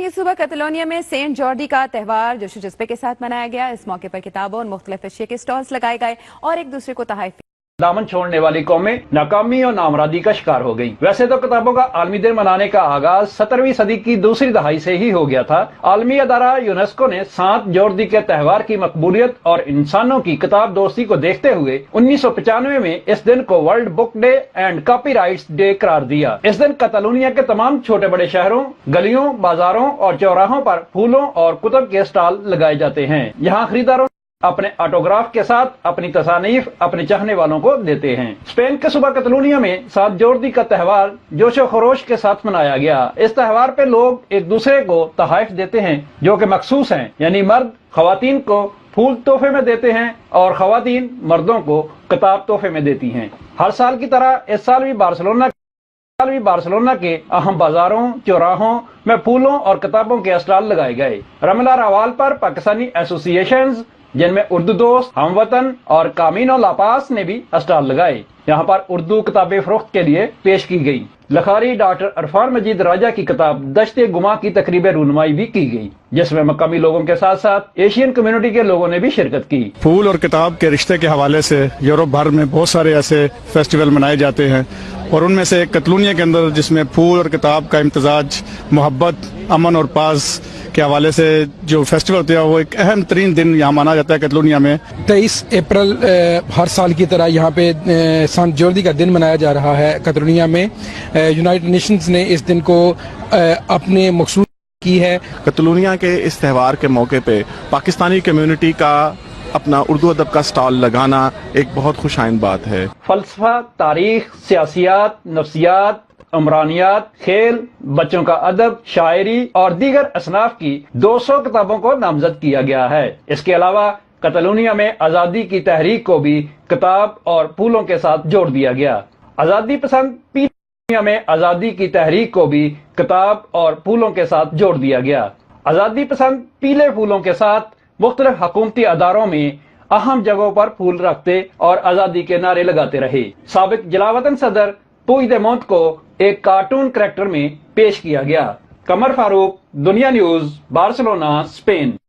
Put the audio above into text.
की सुबह कैटलोनिया में सेंट जॉर्डी का त्यौहार जोशो जज्बे के साथ मनाया गया। इस मौके पर किताबों और मुख्तलिफ अशिया के स्टॉल्स लगाए गए और एक दूसरे को तोहफे। दामन छोड़ने वाली कौमें नाकामी और नामरादी का शिकार हो गई। वैसे तो किताबों का आलमी दिन मनाने का आगाज 17वीं सदी की दूसरी दहाई से ही हो गया था। आलमी अदारा यूनेस्को ने सात जॉर्डी के त्यौहार की मकबूलियत और इंसानों की किताब दोस्ती को देखते हुए 1995 में इस दिन को world book day and copyrights day करार दिया। इस दिन कैटलोनिया के तमाम छोटे बड़े शहरों, गलियों, बाजारों और चौराहों पर फूलों और कुतुब के स्टॉल लगाए जाते हैं। यहाँ खरीदारों अपने ऑटोग्राफ के साथ अपनी तसानीफ अपने चाहने वालों को देते हैं। स्पेन के सूबा कैटलोनिया में सात जॉर्डी का त्यौहार जोशो खरोश के साथ मनाया गया। इस त्यौहार पे लोग एक दूसरे को तोहफे देते हैं जो कि मखसूस हैं, यानी मर्द खवातीन को फूल तोहफे में देते हैं और खवातीन मर्दों को किताब तोहफे में देती हैं। हर साल की तरह इस साल भी बार्सिलोना के अहम बाजारों, चौराहों में फूलों और किताबों के स्टॉल लगाए गए। रमला रवाल पर पाकिस्तानी एसोसिएशंस जिनमें उर्दू दोस्त, हमवतन और कामिनो लापास ने भी स्टॉल लगाए। यहाँ पर उर्दू किताबें फरोख्त के लिए पेश की गई। लखारी डॉक्टर अरफान मजीद राजा की किताब दश्ते गुमा की तकरीब रूनुमाई भी की गई, जिसमें मकामी लोगों के साथ साथ एशियन कम्युनिटी के लोगों ने भी शिरकत की। फूल और किताब के रिश्ते के हवाले से यूरोप भर में बहुत सारे ऐसे फेस्टिवल मनाए जाते हैं और उनमें से कैटलोनिया के अंदर जिसमें फूल और किताब का इम्तजाज, मोहब्बत, अमन और पास के हवाले से जो फेस्टिवल होता है वो एक अहम तरीन दिन यहाँ माना जाता है कैटलोनिया में। 23 अप्रैल हर साल की तरह यहाँ पे सेंट जॉर्डी का दिन मनाया जा रहा है कैटलोनिया में। यूनाइटेड नेशंस ने इस दिन को अपने मखसूस की है। कैटलोनिया के इस त्यौहार के मौके पे पाकिस्तानी कम्युनिटी का अपना उर्दू अदब का स्टॉल लगाना एक बहुत खुशाइन बात है। फलसफा, तारीख, सियासियात, नफ्सियात, उमरानियात, खेल, बच्चों का अदब, शायरी और दीगर असनाफ की 200 किताबों को नामजद किया गया है। इसके अलावा कैटलोनिया में आज़ादी की तहरीक को भी किताब और फूलों के साथ जोड़ दिया गया। आज़ादी पसंद कैटलोनिया में आज़ादी की तहरीक को भी किताब और फूलों के साथ जोड़ दिया गया। आज़ादी पसंद पीले फूलों के साथ मुख्तलिफ हुकूमती अदारों में अहम जगहों पर फूल रखते और आज़ादी के नारे लगाते रहे। साबिक जलावतन सदर पुइदेमोंत को एक कार्टून करैक्टर में पेश किया गया। कमर फारूक, दुनिया न्यूज, बार्सिलोना, स्पेन।